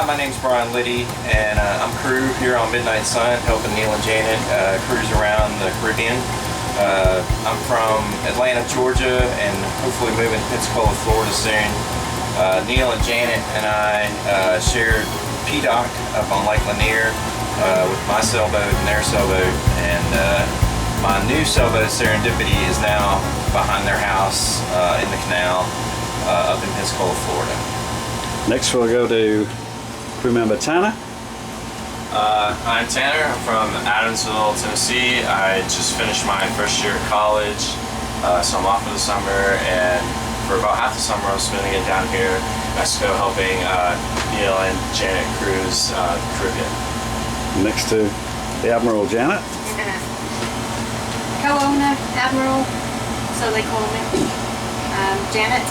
Hi, my name's Brian Liddy, and I'm crew here on Midnight Sun, helping Neil and Janet cruise around the Caribbean. I'm from Atlanta, Georgia, and hopefully moving to Pensacola, Florida soon. Neil and Janet and I shared P-Dock up on Lake Lanier with my sailboat and their sailboat, and my new sailboat, Serendipity, is now behind their house in the canal up in Pensacola, Florida. Next we'll go to crew member Tanner. I'm Tanner. I'm from Adamsville, Tennessee. I just finished my first year at college, so I'm off for the summer, and for about half the summer I was spending it down here in Mexico helping Neil and Janet cruise the Caribbean. Next to the Admiral Janet. Co-owner, Admiral, so they call me. Janet.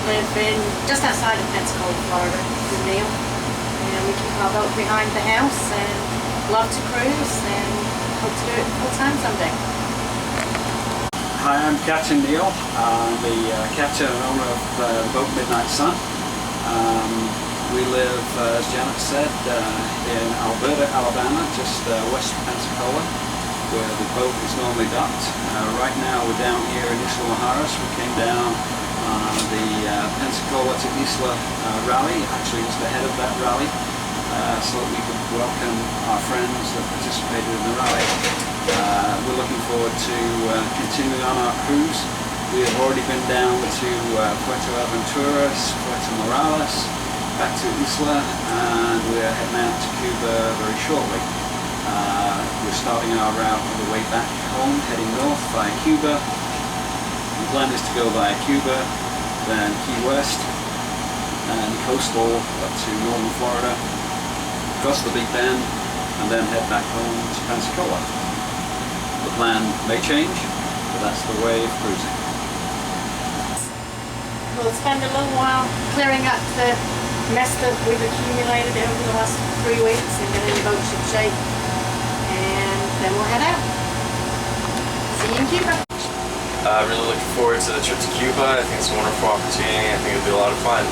Live in just outside of Pensacola, Florida with Neil. And we keep our boat behind the house and love to cruise and hope to do it full time someday. Hi, I'm Captain Neil. I'm the captain and owner of the boat Midnight Sun. We live, as Janet said, in Alberta, Alabama, just west of Pensacola, where the boat is normally docked. Right now we're down here in Isla Mujeres. We came down the Pensacola to Isla rally, actually just ahead of that rally, so that we could welcome our friends that participated in the rally. We're looking forward to continuing on our cruise. We have already been down to Puerto Aventuras, Puerto Morales, back to Isla, and we're heading out to Cuba very shortly. We're starting our route on the way back home, heading north via Cuba. The plan is to go via Cuba, then Key West, and coastal up to northern Florida, across the Big Bend, and then head back home to Pensacola. The plan may change, but that's the way of cruising. We'll spend a little while clearing up the mess that we've accumulated over the last 3 weeks and getting the boat ship shape, and then we'll head out. See you in Cuba. Really looking forward to the trip to Cuba. I think it's a wonderful opportunity. I think it'll be a lot of fun.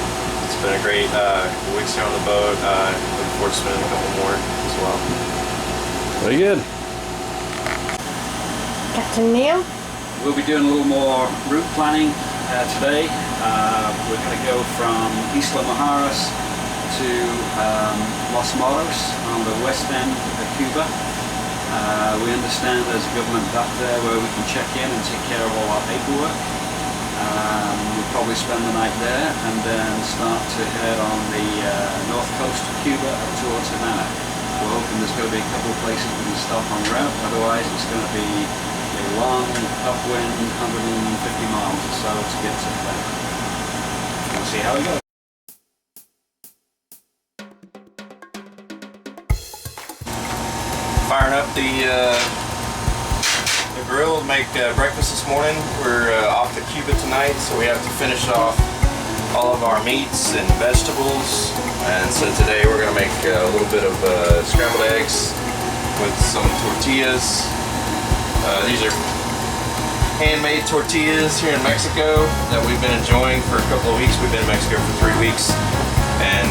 It's been a great couple weeks here on the boat. Looking forward to spending a couple more as well. Very good. Captain Neil. We'll be doing a little more route planning today. We're going to go from Isla Mujeres to Los Moros on the west end of Cuba. We understand there's a government dock there where we can check in and take care of all our paperwork. We'll probably spend the night there and then start to head on the north coast of Cuba up towards Havana. We're hoping there's going to be a couple of places we can stop on route, otherwise it's going to be a long upwind 150 miles or so to get to Havana. We'll see how it goes. Firing up the grill to make breakfast this morning. We're off to Cuba tonight, so we have to finish off all of our meats and vegetables. And so today we're going to make a little bit of scrambled eggs with some tortillas. These are handmade tortillas here in Mexico that we've been enjoying for a couple of weeks. We've been in Mexico for 3 weeks, and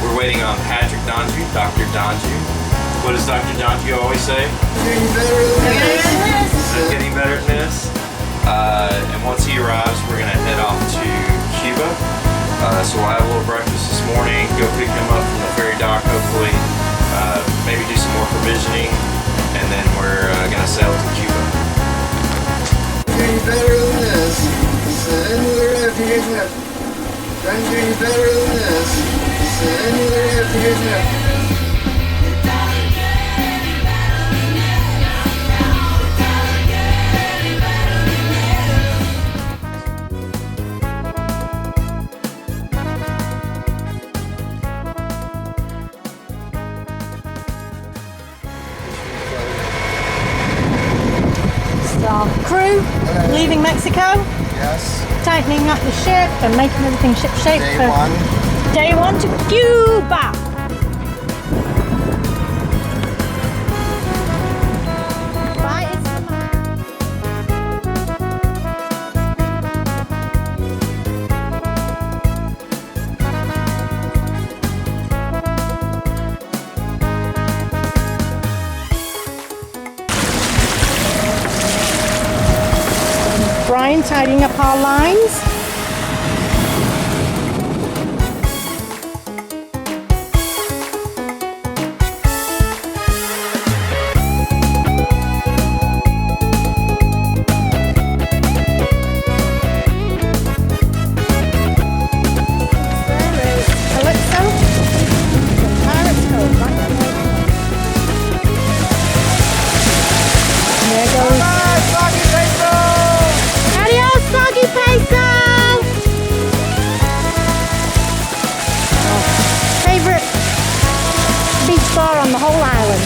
we're waiting on Patrick Donju, Dr. Donju. What does Dr. Donju always say? Getting better than this. Getting better than this. And once he arrives, we're going to head off to Cuba. So we'll have a little breakfast this morning, go pick him up from the ferry dock, hopefully. Maybe do some more provisioning, and then we're going to sail to Cuba. Getting better than this. Another afternoon. I'm getting better than this. Another afternoon. Our crew leaving Mexico, Yes. tightening up the ship and making everything ship shape Day for one. day one to Cuba. Bye. Brian tidying up our lines. On the whole island.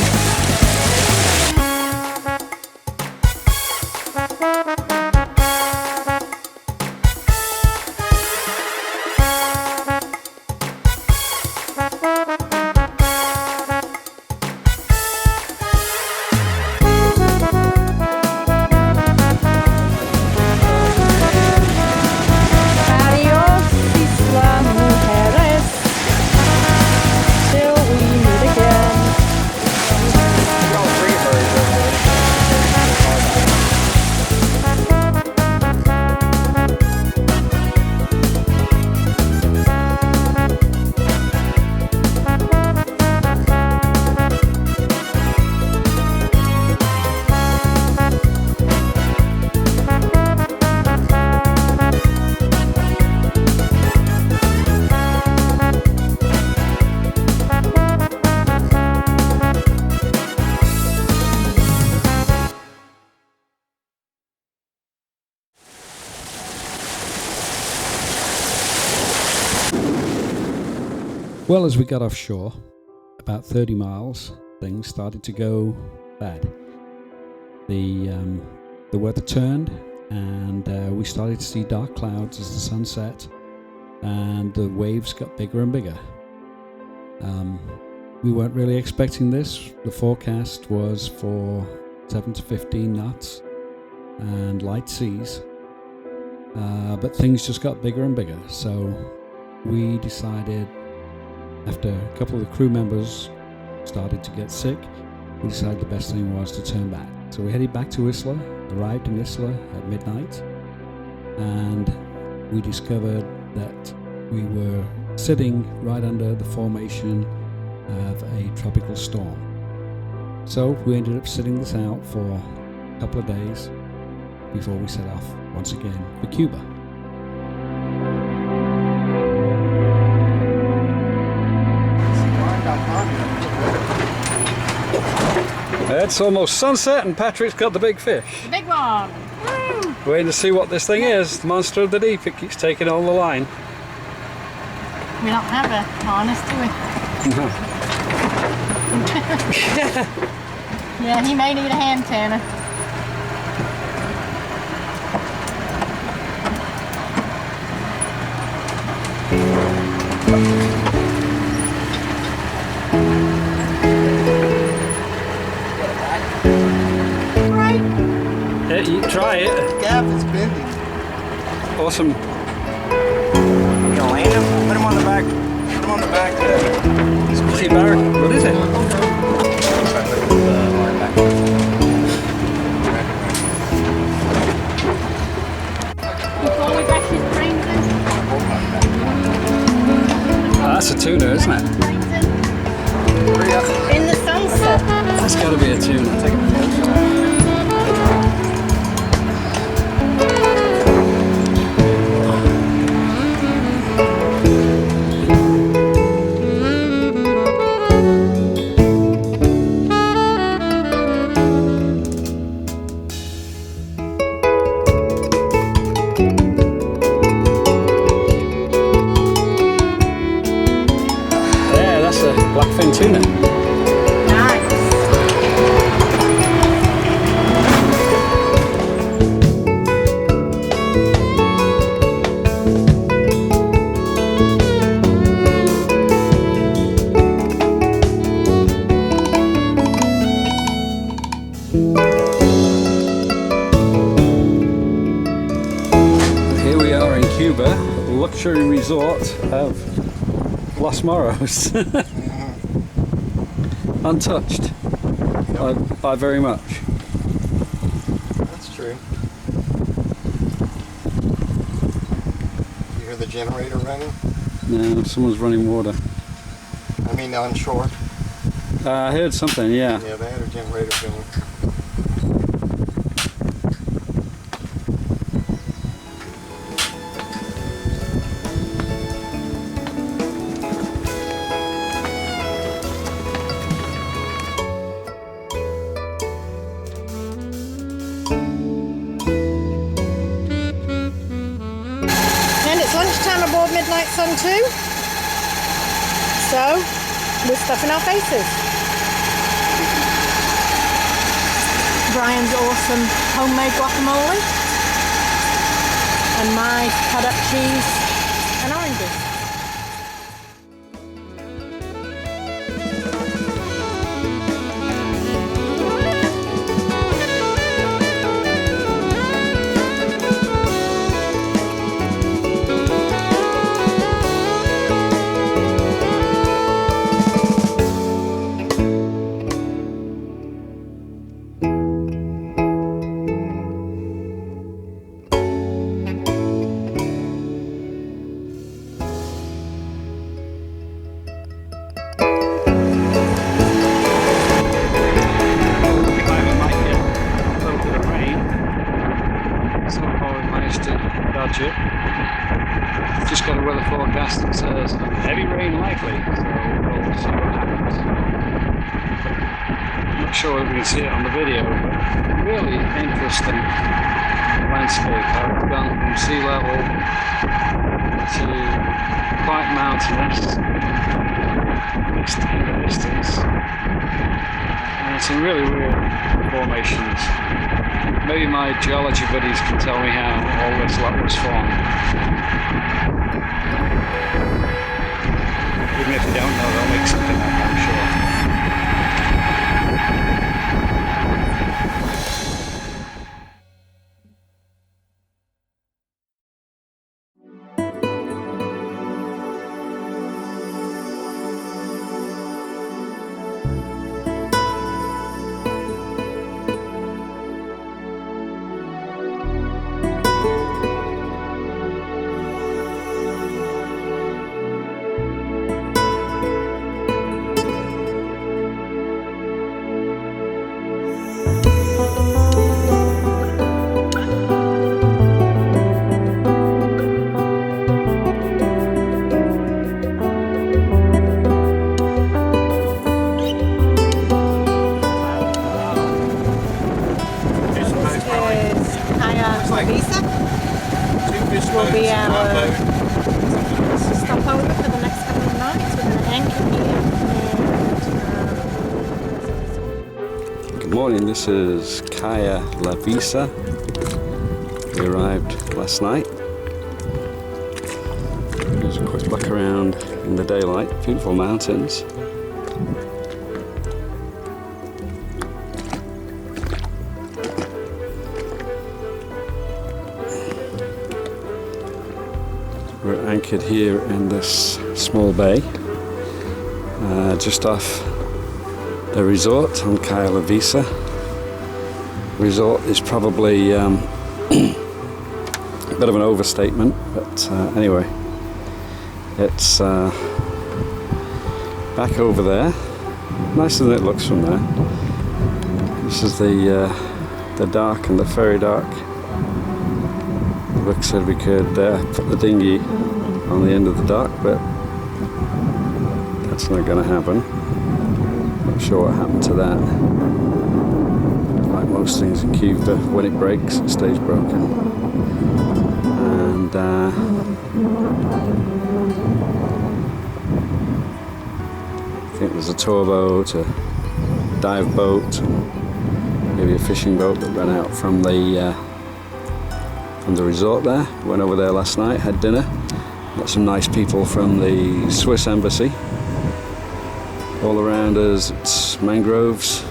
Adios, Isla Mujeres. Till we meet again. Well, as we got offshore, about 30 miles, things started to go bad. The weather turned, and we started to see dark clouds as the sun set, and the waves got bigger and bigger. We weren't really expecting this. The forecast was for 7 to 15 knots and light seas, but things just got bigger and bigger. So we decided, after a couple of the crew members started to get sick, we decided the best thing was to turn back. So we headed back to Isla, arrived in Isla at midnight, and we discovered that we were sitting right under the formation of a tropical storm. So we ended up sitting this out for a couple of days before we set off once again for Cuba. It's almost sunset and Patrick's got the big fish. The big one. Woo! Waiting to see what this thing is. The monster of the deep. It keeps taking all the line. We don't have a harness, do we? No. Yeah, he may need a hand tanner. Yeah, you try it. Gaff is bending. Awesome. You gonna land him? Put him on the back. Put him on the back. See, Barrett, what is it? Before we back his brains in. Oh, that's a tuna, isn't it? In the sunset. That's got to be a tuna. Blackfin tuna. Nice. Here we are in Cuba, luxury resort of Los Moros. Untouched by very much. That's true. hear the generator running? No, someone's running water. I mean on shore. I heard something, yeah. Yeah, they had a generator going. And it's lunchtime aboard Midnight Sun 2. So, we're stuffing our faces. Brian's awesome homemade guacamole. And my cut up cheese and oranges. Just got a weather forecast that says heavy rain likely, so we'll see what happens. I'm not sure whether we can see it on the video, but really interesting landscape. I've gone from sea level to quite mountainous in the distance, and some really weird formations. Maybe my geology buddies can tell me how all this lot was formed. Even if they don't know, they'll make something up, I'm sure. Lavisa will be our stopover for the next couple of nights. We're going to anchor here. Good morning, this is Caya Lavisa. We arrived last night. There's a quick look around in the daylight. Beautiful mountains. We're anchored here in this small bay, just off the resort on Caya Lavisa. Resort is probably a bit of an overstatement, but anyway, it's back over there. Nicer than it looks from there. This is the dock and the ferry dock. Rick said we could put the dinghy on the end of the dock, but that's not going to happen. Not sure what happened to that. Like most things in Cuba, when it breaks, it stays broken. And I think there's a tour boat, a dive boat, maybe a fishing boat that ran out from the resort there. Went over there last night, had dinner. Got some nice people from the Swiss embassy. All around us, it's mangroves.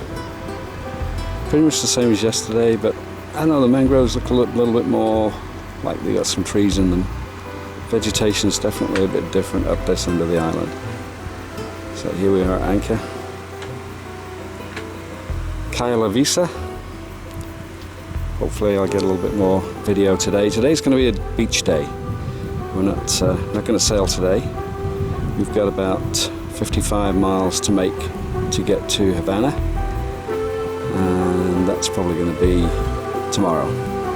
Pretty much the same as yesterday, but I don't know, the mangroves look a little bit more like they got some trees in them. Vegetation's definitely a bit different up this end of the island. So here we are at anchor. Caya Lavisa. Hopefully I'll get a little bit more video today. Today's going to be a beach day. We're not going to sail today. We've got about 55 miles to make to get to Havana, and that's probably going to be tomorrow.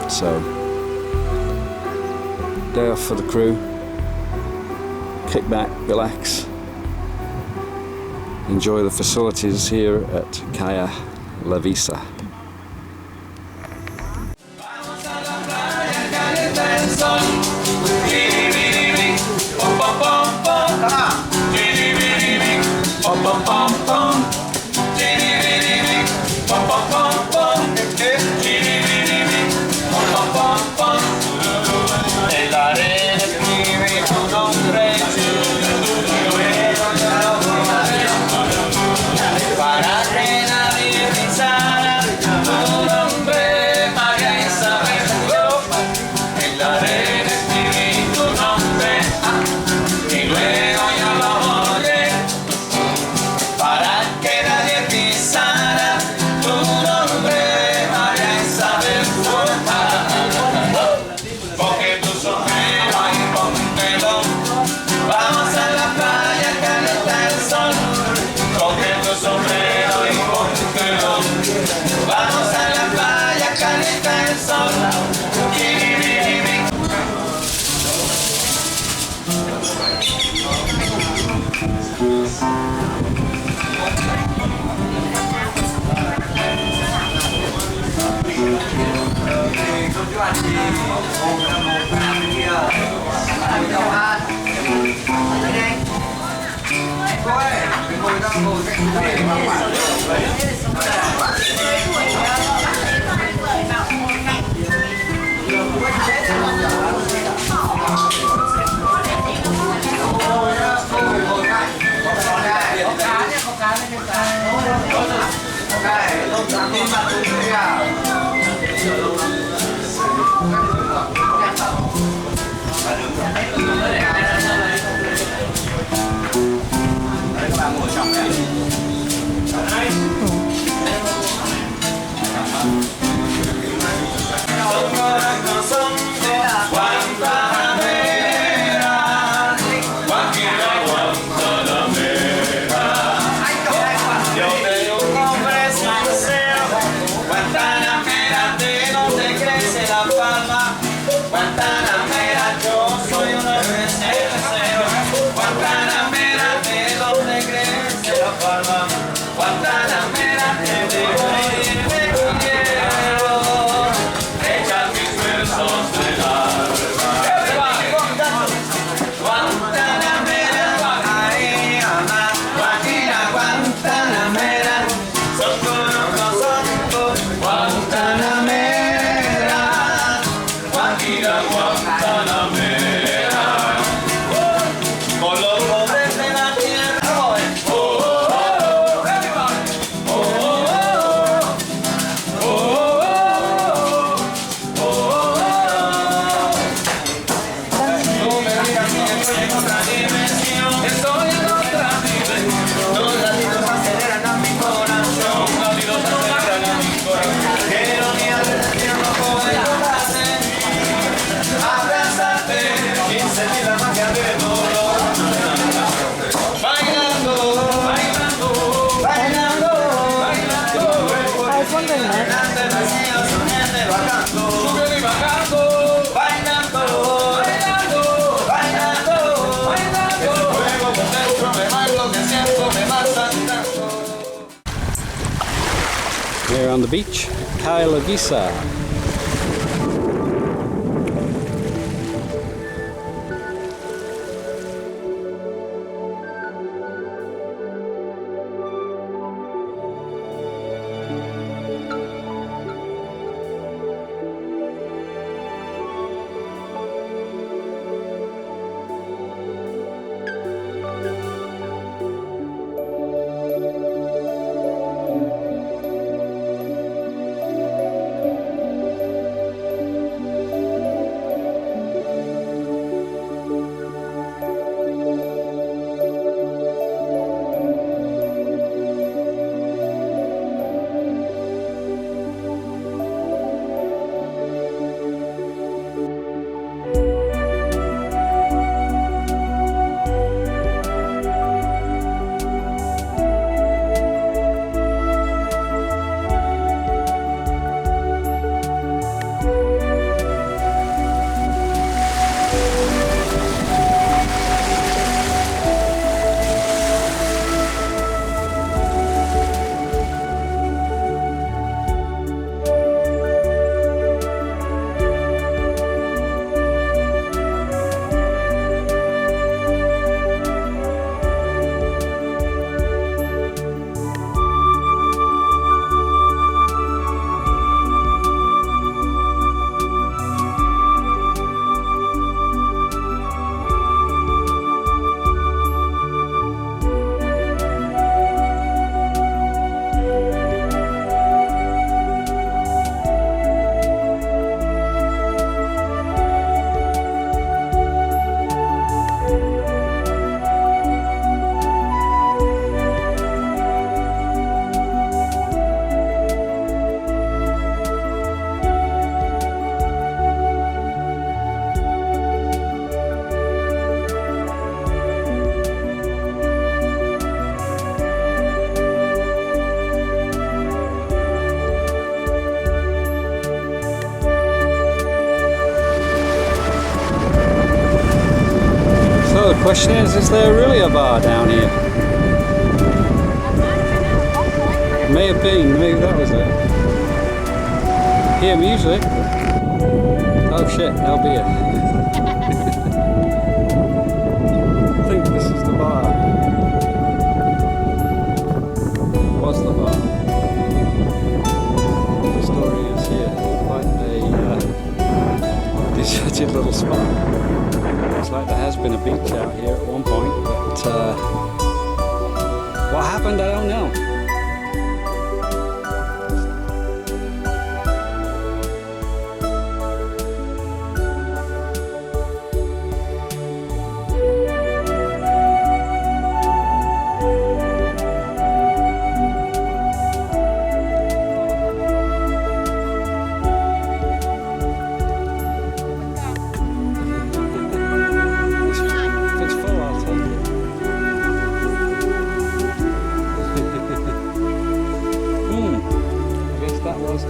So, day off for the crew. Kick back, relax, enjoy the facilities here at Caya Lavisa. Here on the beach, Caya Lavisa. question is there really a bar down here? May have been, maybe that was it. Hear music. Oh shit, that'll be it. I think this is the bar. Was the bar. The story is here. Quite a deserted little spot. Looks like there has been a beach out here at one point, but what happened, I don't know.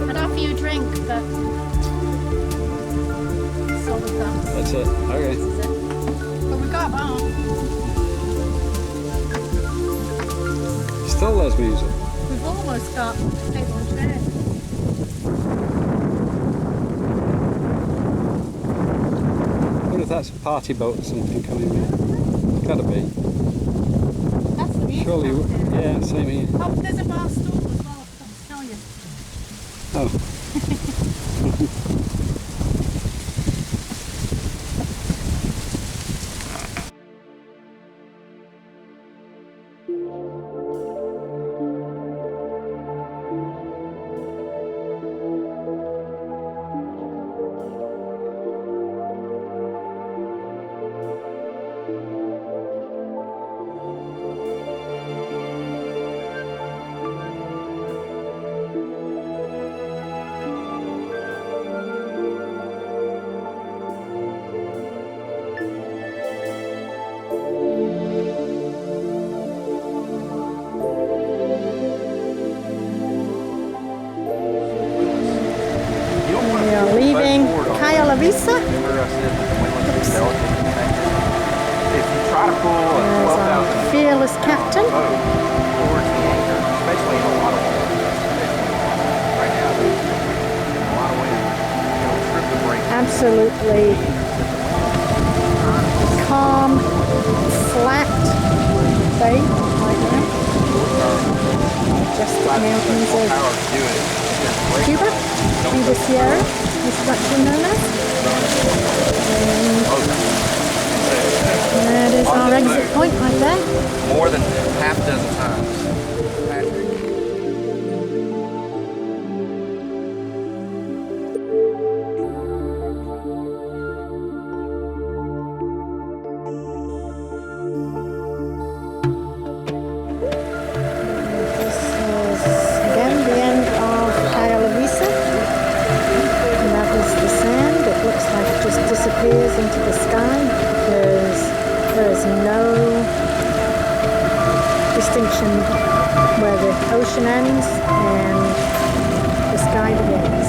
I'd offer you a drink, but it's all we've got. That's it. Okay. This is it. But we've got a bar. Still there's music. We've almost got a table and chairs. I wonder if that's a party boat or something coming in. It's gotta be. That's the view. Surely, yeah, same here. Oh, there's a bar stool as well, I'll tell you. Oh. We are leaving Caya Lavisa. If you try to pull a There's our 12,000 fearless captain. boat towards the anchor, especially in a lot of wind. Right now, there's a lot of wind. It'll trip the brake. Absolutely calm, flat bay right now. Just the mountains of Cuba, and the Sierra, is what you know as. And that is our exit point right there. More than half a dozen times. This is again the end of Caya Lavisa. And that is the sand. It looks like it just disappears into the sky because there is no distinction where the ocean ends and the sky begins.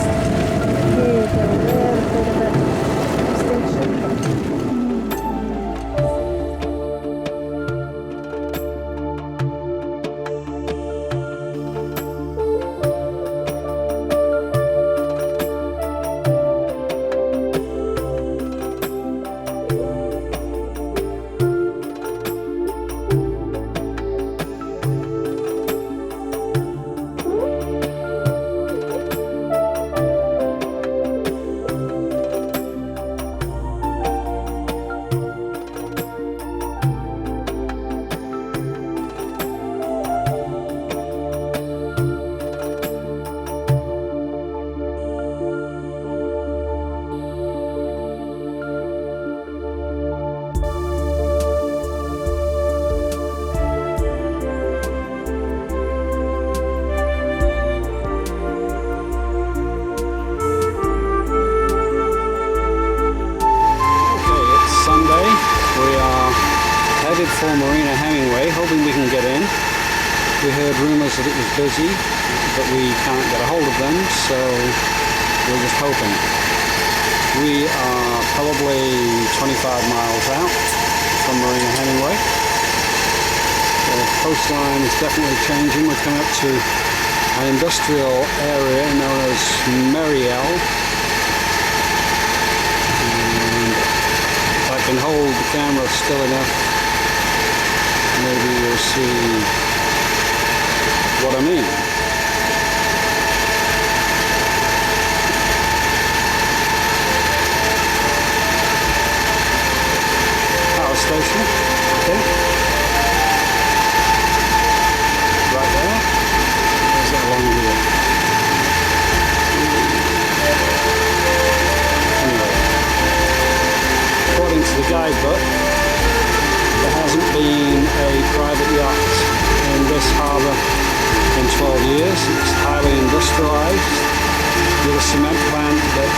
Here you go, a little bit of a distinction. For Marina Hemingway, hoping we can get in. We heard rumours that it was busy, but we can't get a hold of them, so we're just hoping. We are probably 25 miles out, from Marina Hemingway. The coastline is definitely changing. We're coming up to an industrial area known as Meriel. And if I can hold the camera still enough, maybe you'll see what I mean. Station, I think. Right there. There's that long here. Anyway, according to the guidebook, there hasn't been a private yacht in this harbour in 12 years. It's highly industrialised with a cement plant that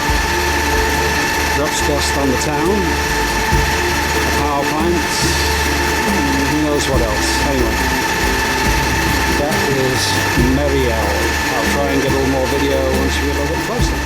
drops dust on the town. Power plants, who knows what else. Anyway, that is Meriel. I'll try and get a little more video once we get a little bit closer.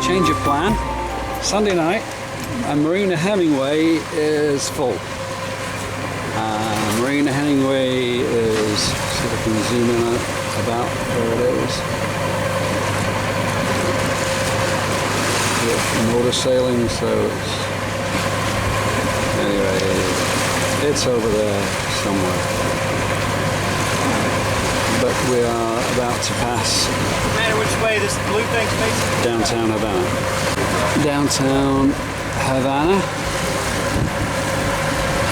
Change of plan. Sunday night and Marina Hemingway is full. Marina Hemingway is, see if I can zoom in about where it is. Yeah, motor sailing, so it's, anyway, it's over there somewhere. But we are about to pass. No matter which way this blue thing's facing. Downtown Havana. Downtown Havana.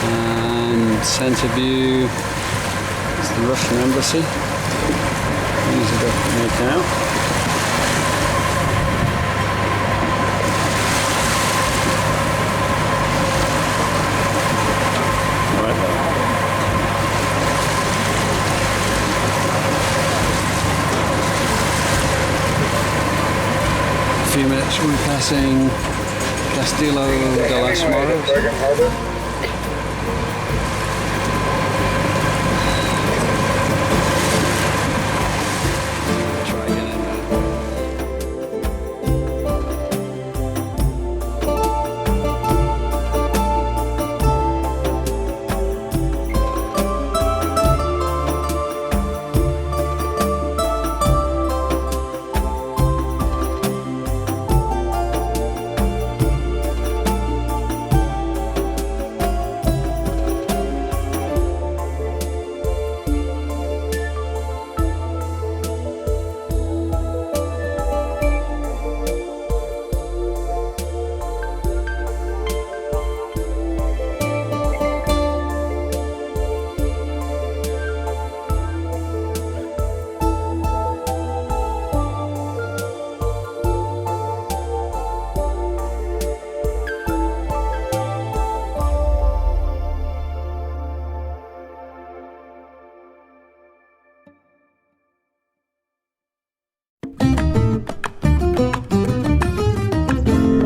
And center view is the Russian embassy. Easy to make out. Right there. A few minutes we're passing Castillo de Los Moros.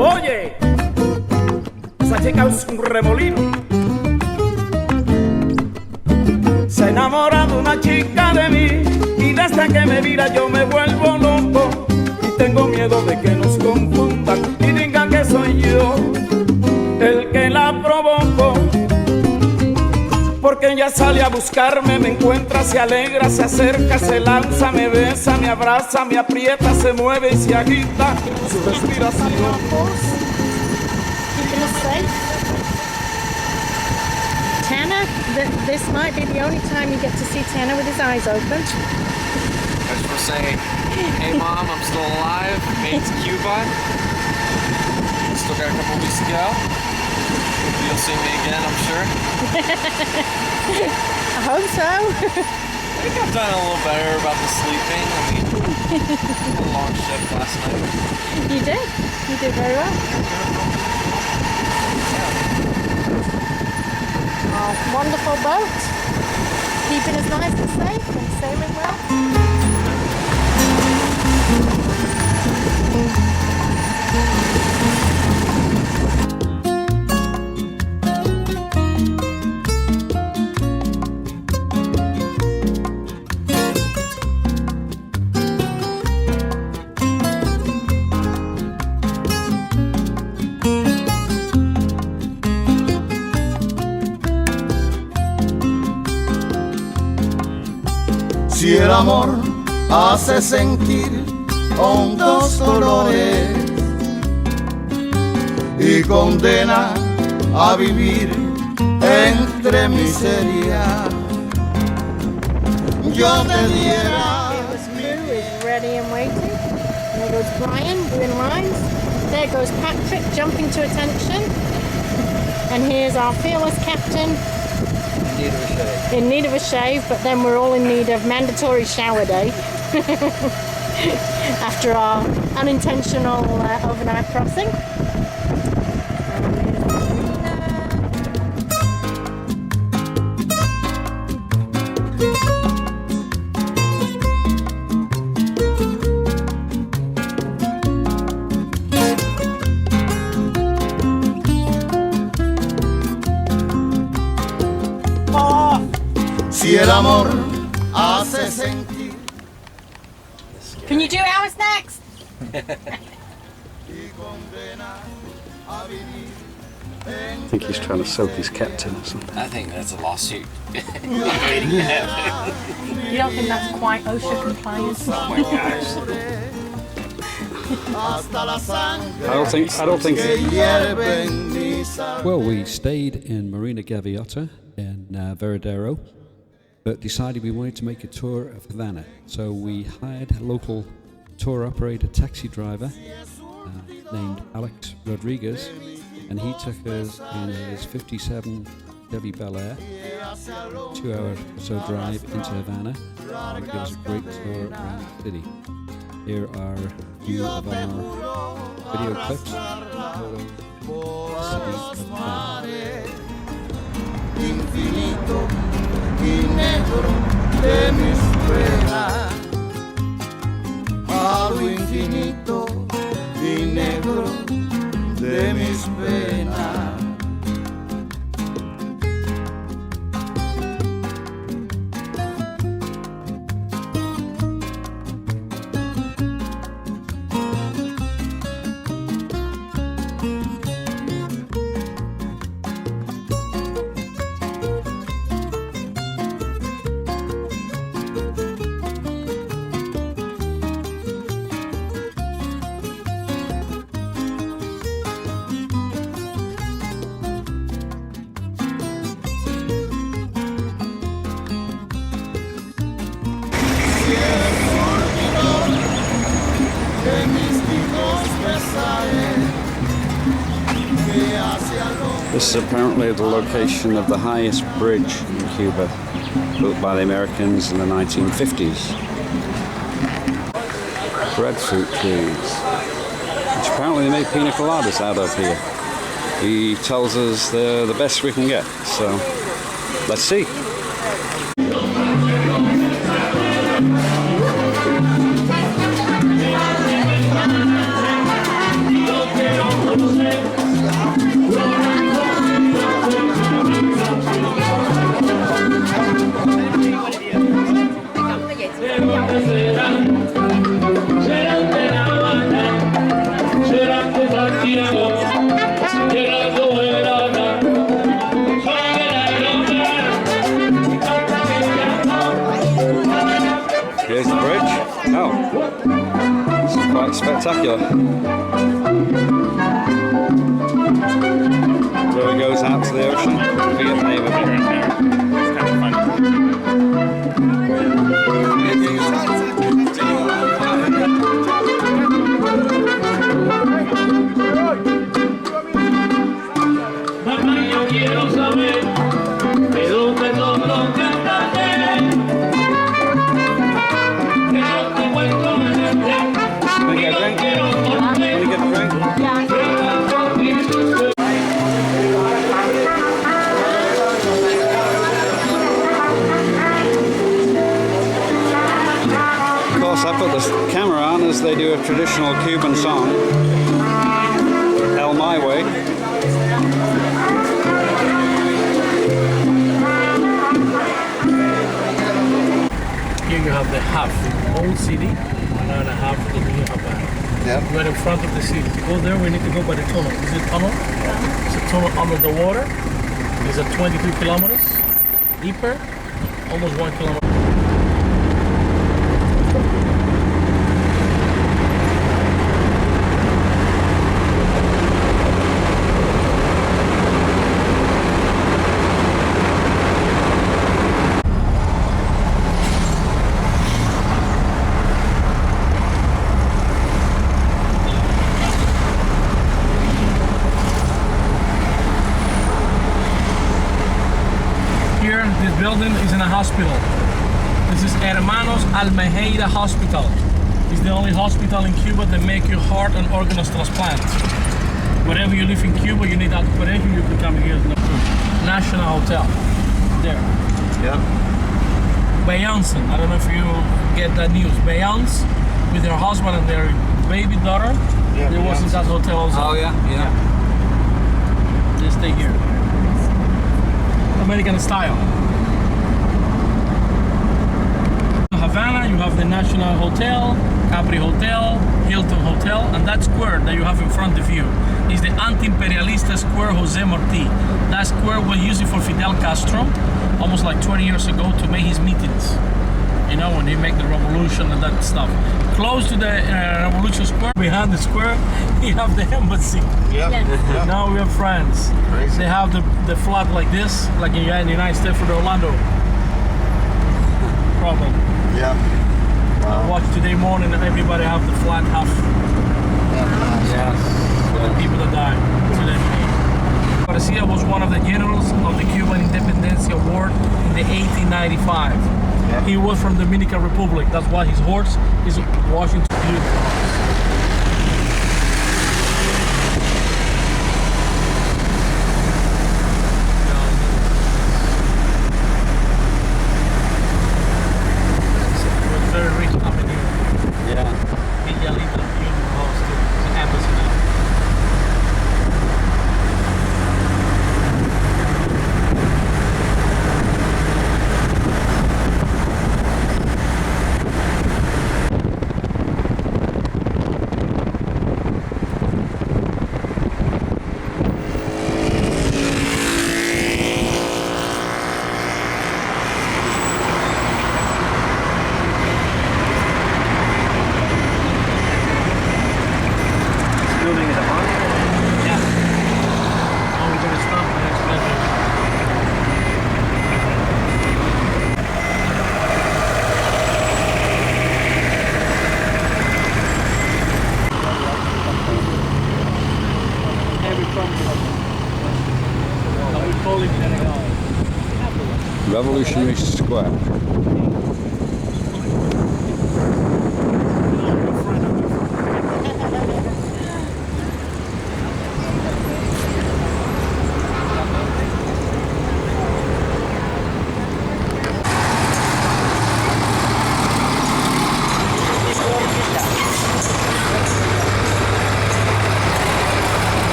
Oye, esa chica es un remolino. Se enamora de una chica de mí y desde que me mira yo me vuelvo loco y tengo miedo de que nos confundan y digan que soy yo el que la provoco. Porque ella sale a buscarme, me encuentra, se alegra, se acerca, se lanza, me besa, me abraza, me aprieta, se mueve y se agita su respiración. Tanner, this might be the only time you get to see Tanner with his eyes open. I just want to say, hey Mom, I'm still alive, made it to Cuba. Still got a couple weeks to go. You'll see me again, I'm sure. I hope so. think I've done a little better about the sleeping. I mean, a long shift last night. You did. You did very well. Oh, wonderful boat. Keeping us nice and safe and sailing well. Si el amor hace sentir hondos dolores y condena a vivir entre miseria, yo te diera. This crew is ready and waiting. There goes Brian doing lines. There goes Patrick jumping to attention. And here's our fearless captain. In need of a shave, but then we're all in need of mandatory shower day after our unintentional overnight crossing. Si el amor hace sentir. Can you do ours next? I think he's trying to soak his captain or something. I think that's a lawsuit. You don't think that's quite OSHA compliant? Oh my gosh. I don't think. Well, we stayed in Marina Gaviota in Veradero, but decided we wanted to make a tour of Havana. So we hired a local tour operator taxi driver named Alex Rodriguez, and he took us in his 57 Chevy Bel Air, 2 hour or so drive into Havana, and gave us a great tour around the city. Here are a few of our video clips of the city of Havana. Infinito y negro de mis penas, a lo infinito y negro de mis penas. This is apparently the location of the highest bridge in Cuba, built by the Americans in the 1950s. Breadfruit trees, which apparently they make pina coladas out of here. He tells us they're the best we can get, so let's see. Here's the bridge. Oh, it's quite spectacular. Really goes out to the ocean. I forget the name of it. It's kind of fun. course, I put the camera on as they do a traditional Cuban song, El My Way. Here you have the half, old city, and a half of the new Havana. Yep. Right in front of the city. To go there, we need to go by the tunnel. Is it tunnel? It's a tunnel under the water. It's at 22 kilometers deeper, almost 1 kilometer. This building is in a hospital. This is Hermanos Almeida Hospital. It's the only hospital in Cuba that make you heart and organs transplant. Wherever you live in Cuba, you need that operation, you can come here. National Hotel. There. Yep. Beyonce, I don't know if you get that news. Beyonce with her husband and their baby daughter. Yeah, They was in that hotel also. Oh yeah, yeah. They stay here. American style. Havana, you have the National Hotel, Capri Hotel, Hilton Hotel, and that square that you have in front of you is the anti-imperialista square Jose Marti. That square was used for Fidel Castro almost like 20 years ago to make his meetings. You know, when they make the revolution and that stuff. Close to the Revolution Square, behind the square, you have the embassy. Yep. Yep. Now we have France. Crazy. They have the flag like this, like in the United States for the Orlando. Problem. Yep. I watched today morning that everybody have the flag half Yes. for the people that died today. Garcia was one of the generals of the Cuban Independencia War in the 1895. Yep. He was from Dominican Republic. That's why his horse is Washington. Very rich avenue. Yeah. Villalita, beautiful house too. It's an embassy now. Building in Havana. Yeah. Now we're gonna stop the next pleasure. Heavy trumpet. How we call it in Revolutionary Square.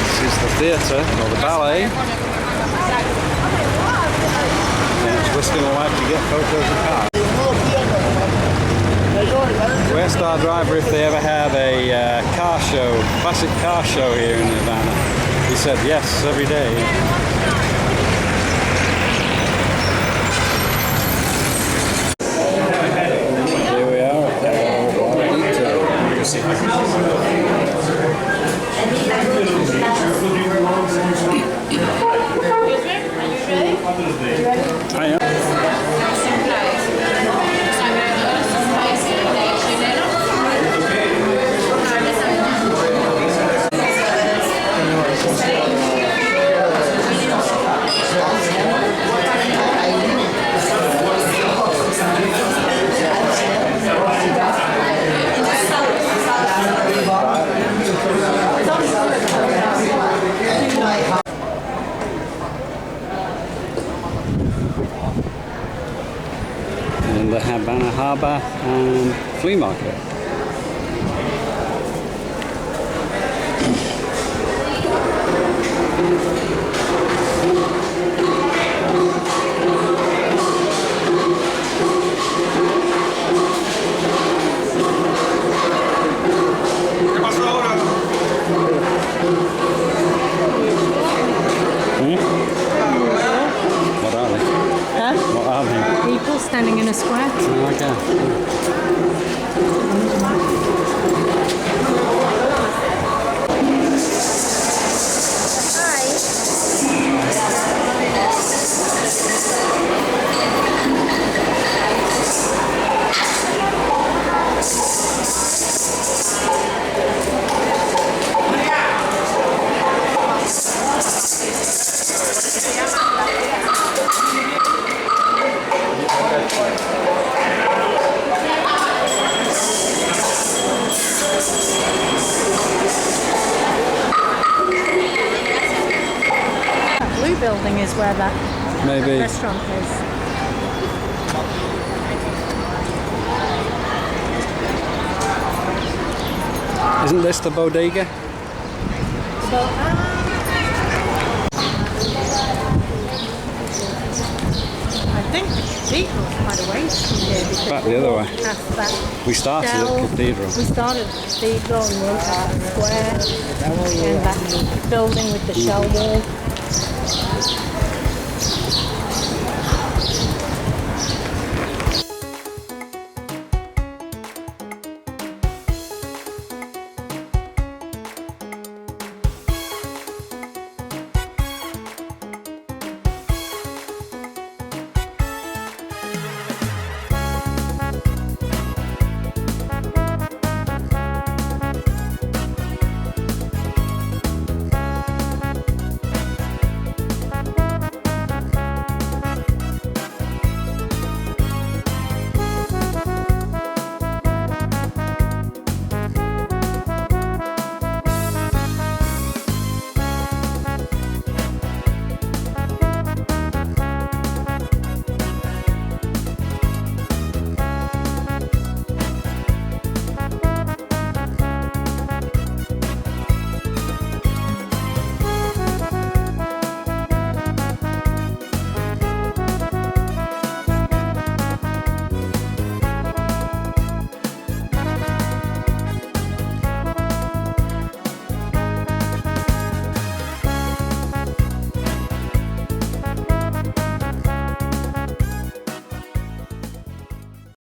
This is the theatre, or the ballet. And it's whisking a wife to get photos of cars. We asked our driver if they ever had a car show, classic car show here in Havana. He said yes, every day. Here we are at and the Havana Harbour and flea market. What are they? Huh? What are they? People standing in a square. Okay. That blue building is where that Maybe. restaurant is. Isn't this the bodega? I think the cathedral's quite a ways from here. because Back the other way. past that We started shell. at Cathedral. We started at the cathedral and went past the square and that building with the shell wall.